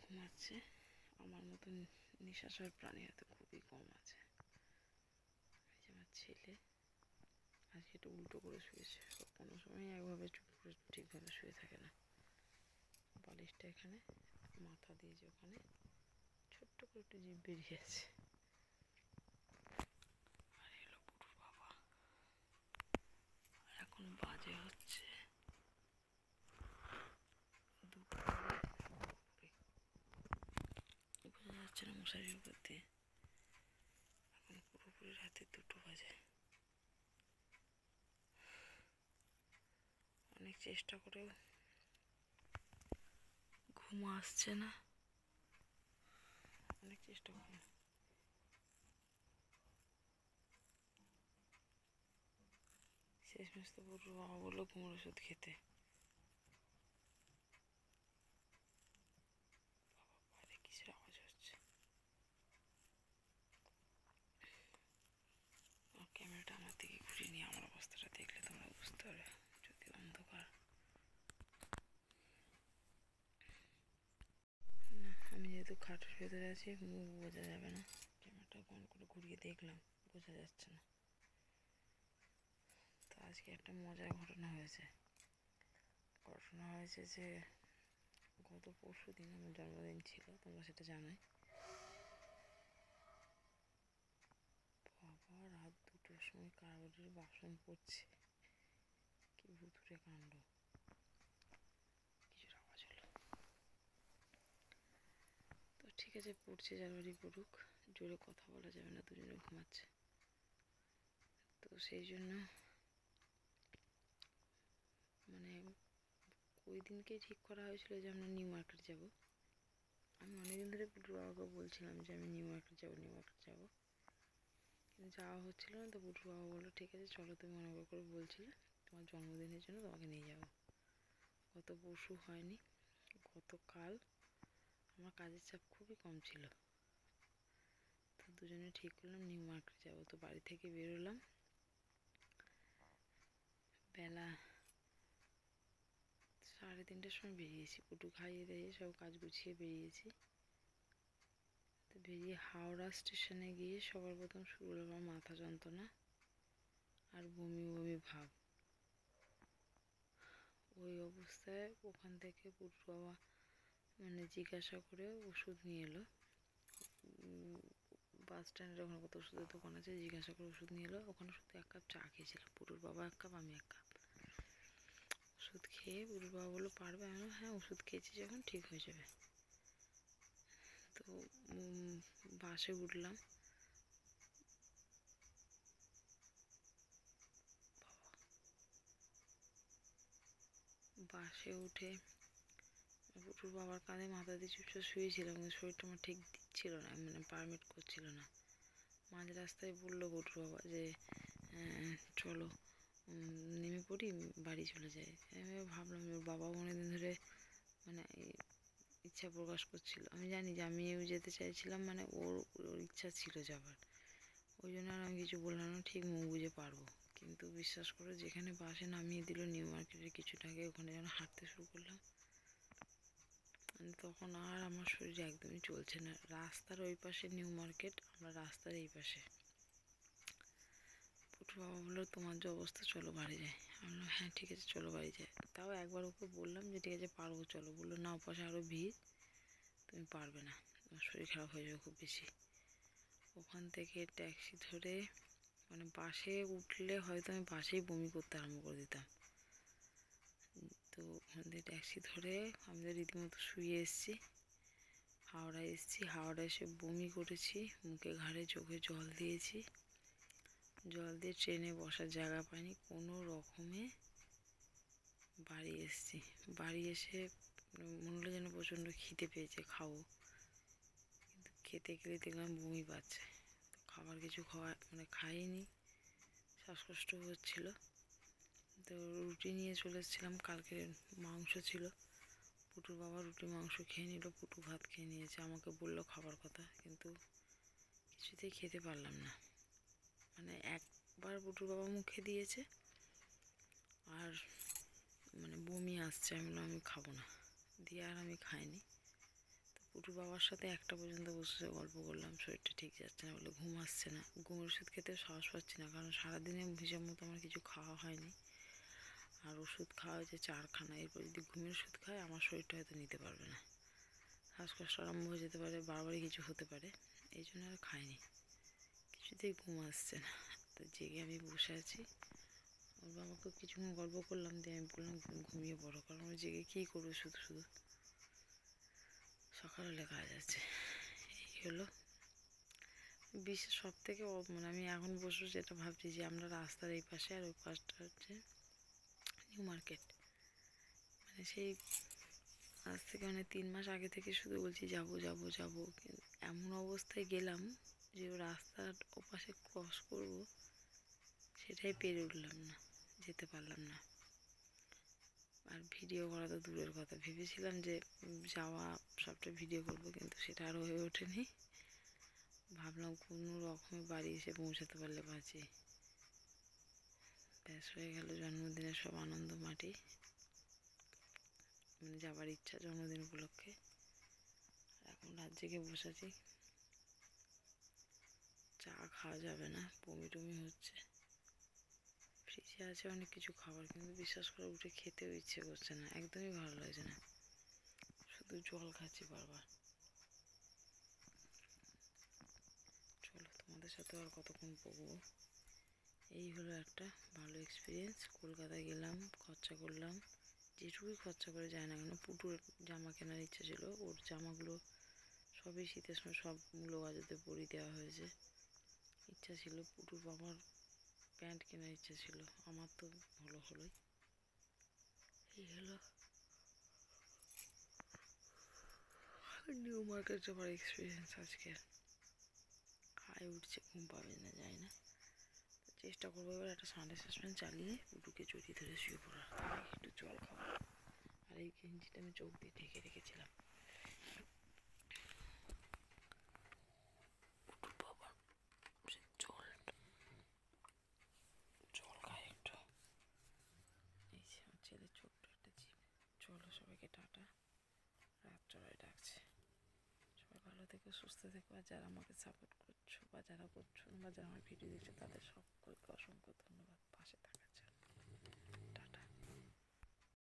ঘুমাচ্ছে। আমার মতন নিঃশ্বাসের প্রাণী হয়তো খুবই কম আছে। এই যে আমার ছেলে আজকে একটু উল্টো করে শুয়েছে। কোনো সময় একভাবে চুপ করে ঠিকভাবে শুয়ে থাকে না। বালিশটা এখানে, মাথা দিয়ে যে ওখানে ছোট্ট করে একটু জিভ বেরিয়ে আছে। আর এলো পুটুর বাবা। এখন বাজে হচ্ছে বোঝা যাচ্ছে না মশারির উপর দিয়ে। এখন পুরোপুরি রাতে 2টো বাজে। অনেক চেষ্টা করেও ঘুম আসছে না, অনেক চেষ্টা করে শেষমেশ তো পুরো বাবা বললো ঘুমের ওষুধ খেতে। বাইরে কিসের আওয়াজ হচ্ছে? ক্যামেরাটা আমার দিকে ঘুরিয়ে নিয়ে আমার অবস্থাটা দেখলে তোমরা বুঝতে পারবে। যদি অন্ধকার না, আমি যেহেতু খাটের ভেতরে আছি মুখ বোঝা যাবে না। ক্যামেরাটা অন করে ঘুরিয়ে দেখলাম, বোঝা যাচ্ছে না। তো আজকে একটা মজার ঘটনা হয়েছে যে গত পরশু দিন আমার জন্মদিন ছিল, তোমরা সেটা জানোই। বাবা রাত 2টোর সময় কারবারের বাসন পড়ছে, কি ভুতুরে কাণ্ড। কিছুর আওয়াজ হলো তো ঠিক আছে, পড়ছে যার বাড়ি পড়ুক, জোরে কথা বলা যাবে না, দুজনে ঘুমাচ্ছে। তো সেই জন্য মানে ওই দিনকেই ঠিক করা হয়েছিল যে আমরা নিউ মার্কেট যাবো। আমি অনেকদিন ধরে পুটুর বাবাকে বলছিলাম যে আমি নিউ মার্কেট যাবো, কিন্তু যাওয়া হচ্ছিল না। তো পুটুর বাবা বললো ঠিক আছে চলো, তুমি মনে করে বলছিলে তোমার জন্মদিনের জন্য তোমাকে নিয়ে যাবো। গত পরশু হয়নি, গতকাল আমার কাজের চাপ খুবই কম ছিল। তো দুজনে ঠিক করলাম নিউ মার্কেট যাবো। তো বাড়ি থেকে বেরোলাম বেলা 3:30টার সময় বেরিয়েছি। পুটু খাইয়ে দিয়ে সব কাজ গুছিয়ে বেরিয়েছি। তো বেরিয়ে হাওড়া স্টেশনে গিয়ে সবার প্রথম শুরু হলো আমার মাথা যন্ত্রণা আর বমি বমি ভাব। ওই অবস্থায় ওখান থেকে পুটুর বাবা জিজ্ঞাসা করে ওষুধ নিয়ে এলো। বাস স্ট্যান্ডের ওখানে কত ওষুধের দোকান আছে, জিজ্ঞাসা করে ওষুধ নিয়ে এলো। ওখানে শুধু 1 কাপ চা খেয়েছিলাম, পুটুর বাবা 1 কাপ, আমি 1 কাপ। ওষুধ খেয়ে পুটুর বাবা বললো পারবে? আমি হ্যাঁ, ওষুধ খেয়েছি যখন ঠিক হয়ে যাবে। তো বাসে উঠলাম। বাসে উঠে পুটুর বাবার কাঁধে মাথা দিয়ে চুপচাপ শুয়েছিলাম, কিন্তু শরীরটা আমার ঠিক দিচ্ছিল না, পারমিট করছিল না। মাঝ রাস্তায় বললো পুটুর বাবা যে চলো নেমে পড়ি, বাড়ি চলে যাই। আমি ভাবলাম ওর বাবাও অনেকদিন ধরে ইচ্ছা প্রকাশ করছিল। আমি জানি যে আমিও যেতে চাইছিলাম, ওর ইচ্ছা ছিল যাবার। ওই জন্য আর আমি কিছু বললাম না, ঠিক মুখ বুঝে পারবো। কিন্তু বিশ্বাস করো, যেখানে বাসে নামিয়ে দিল নিউ মার্কেটের কিছুটা আগে, ওখানে যখন হাঁটতে শুরু করলাম তখন আর আমার শরীর একদমই চলছে না। রাস্তার ওই পাশে নিউ মার্কেট, আমরা রাস্তার এই পাশে। পুটুর বাবা বললো তোমার যে অবস্থা চলো বাড়ি যাই। আমি বললাম হ্যাঁ ঠিক আছে চলো বাড়ি যাই। তাও একবার ওকে বললাম যে ঠিক আছে পারবো চলো। বললো না, ওপাশে আরও ভিড়, তুমি পারবে না, তোমার শরীর খারাপ হয়ে যাবে খুব বেশি। ওখান থেকে ট্যাক্সি ধরে বাসে উঠলে হয়তো আমি বাসেই বমি করতে আরম্ভ করে দিতাম। তো ওখান থেকে ট্যাক্সি ধরে আমি তো রীতিমতো শুয়ে এসেছি। হাওড়ায় এসেছি, হাওড়ায় এসে বমি করেছি, মুখে ঘাড়ে চোখে জল দিয়েছি। জল দিয়ে ট্রেনে বসার জায়গা পাইনি, কোনো রকমে বাড়ি এসেছি। বাড়ি এসে মনে হলো যেন প্রচণ্ড খিদে পেয়েছে, খাবো, কিন্তু খেতে খেতে দেখলাম বমি পাচ্ছে। তো খাবার কিছু খাইনি, শ্বাসকষ্ট হচ্ছিল। তো রুটি নিয়ে চলে এসেছিলাম, কালকে মাংস ছিল। পুটুর বাবা রুটি মাংস খেয়ে নিল, পুটু ভাত খেয়ে নিয়েছে। আমাকে বললো খাবার কথা, কিন্তু কিছুতেই খেতে পারলাম না। একবার পুটুর বাবা মুখে দিয়েছে আর বমি আসছে, আমি বললাম আমি খাবো না, দিয়ে আর আমি খাইনি। তো পুটুর বাবার সাথে 1টা পর্যন্ত বসে গল্প করলাম, শরীরটা ঠিক যাচ্ছে না বলে, ঘুম আসছে না, ঘুমের ওষুধ খেতে সাহস পাচ্ছি না, কারণ সারাদিনে হিসাব মতো আমার কিছু খাওয়া হয়নি, আর ওষুধ খাওয়া হয়েছে 4খানা। এরপর যদি ঘুমের ওষুধ খায় আমার শরীরটা হয়তো নিতে পারবে না, শ্বাসকষ্ট আরম্ভ হয়ে যেতে পারে, বারবারই কিছু হতে পারে, এই জন্য আর খাইনি। কিছুতেই ঘুম আসছে না, তো জেগে আমি বসে আছি। ওর বাবাকেও কিছুক্ষণ গল্প করলাম, দিয়ে আমি বললাম ঘুমিয়ে পড়ো, কারণ ওই জেগে কী করবো শুধু শুধু, সকাল হলে কাজ আছে। এই হলো বিশেষ সব থেকে মানে আমি এখন বসে যেটা ভাবছি যে আমরা রাস্তার এই পাশে, আর ওই পাশটা হচ্ছে নিউ মার্কেট, মানে সেই আজ থেকে মানে 3 মাস আগে থেকে শুধু বলছি যাবো যাবো যাবো, কিন্তু এমন অবস্থায় গেলাম যে রাস্তার ওপাশে ক্রস করব সেটাই পেরে উঠলাম না, যেতে পারলাম না। আর ভিডিও করা তো দূরের কথা, ভেবেছিলাম যে যাওয়া সবটা ভিডিও করব, কিন্তু সেটা আর হয়ে ওঠেনি। ভাবলাম কোনো রকমে বাড়ি এসে পৌঁছাতে পারলে বাঁচি, ব্যাস হয়ে গেল জন্মদিনের সব আনন্দ মাটি, মানে যাবার ইচ্ছা জন্মদিন উপলক্ষে। এখন রাত জেগে বসেছি, চা খাওয়া যাবে না, বমি টমি হচ্ছে, ফ্রিজে আছে অনেক কিছু খাবার, কিন্তু বিশ্বাস করে উঠে খেতেও ইচ্ছে করছে না, একদমই ভালো লাগছে না, শুধু জল খাচ্ছি বারবার। চলো তোমাদের সাথে আর কতক্ষণ বকবো। এই হলো একটা ভালো এক্সপিরিয়েন্স, কলকাতায় গেলাম, খরচা করলাম, যেটুকুই খরচা করে যায় না কেন। পুটুর জামা কেনার ইচ্ছা ছিল, ওর জামাগুলো সবই শীতের সময় সব মূল্যবাজাতে পরিয়ে দেওয়া হয়েছে, ইচ্ছা ছিল। পুটুর বাবার প্যান্ট কেনার ইচ্ছা ছিল, আমার তো হলোই। এই হলো নিউ মার্কেট যাওয়ার এক্সপিরিয়েন্স আজকে। হাই উঠছে, ঘুম পাবে না যায় না, চেষ্টা করবো এবার একটা সানডে সাসপেন্স চালিয়ে পুটুকে জড়িয়ে ধরে শুয়ে পড়ার, একটু জল খাওয়া। আর এই গেঞ্জিটা আমি চোখ দিয়ে ঢেকে রেখেছিলাম, পুটুর বাবার জল খায় একটু। এই যে আমার ছেলে ছোট্ট একটা জিপ। চলো সবাইকে টাটা, রাত চড়াই ডাকছে। সবাই ভালো থেকো, সুস্থ থেকো, আর যারা আমাকে সাপোর্ট করছো বা যারা করছো না বা যারা আমার ভিডিও দেখছো তাদের সকলকে অসংখ্য ধন্যবাদ পাশে থাকো।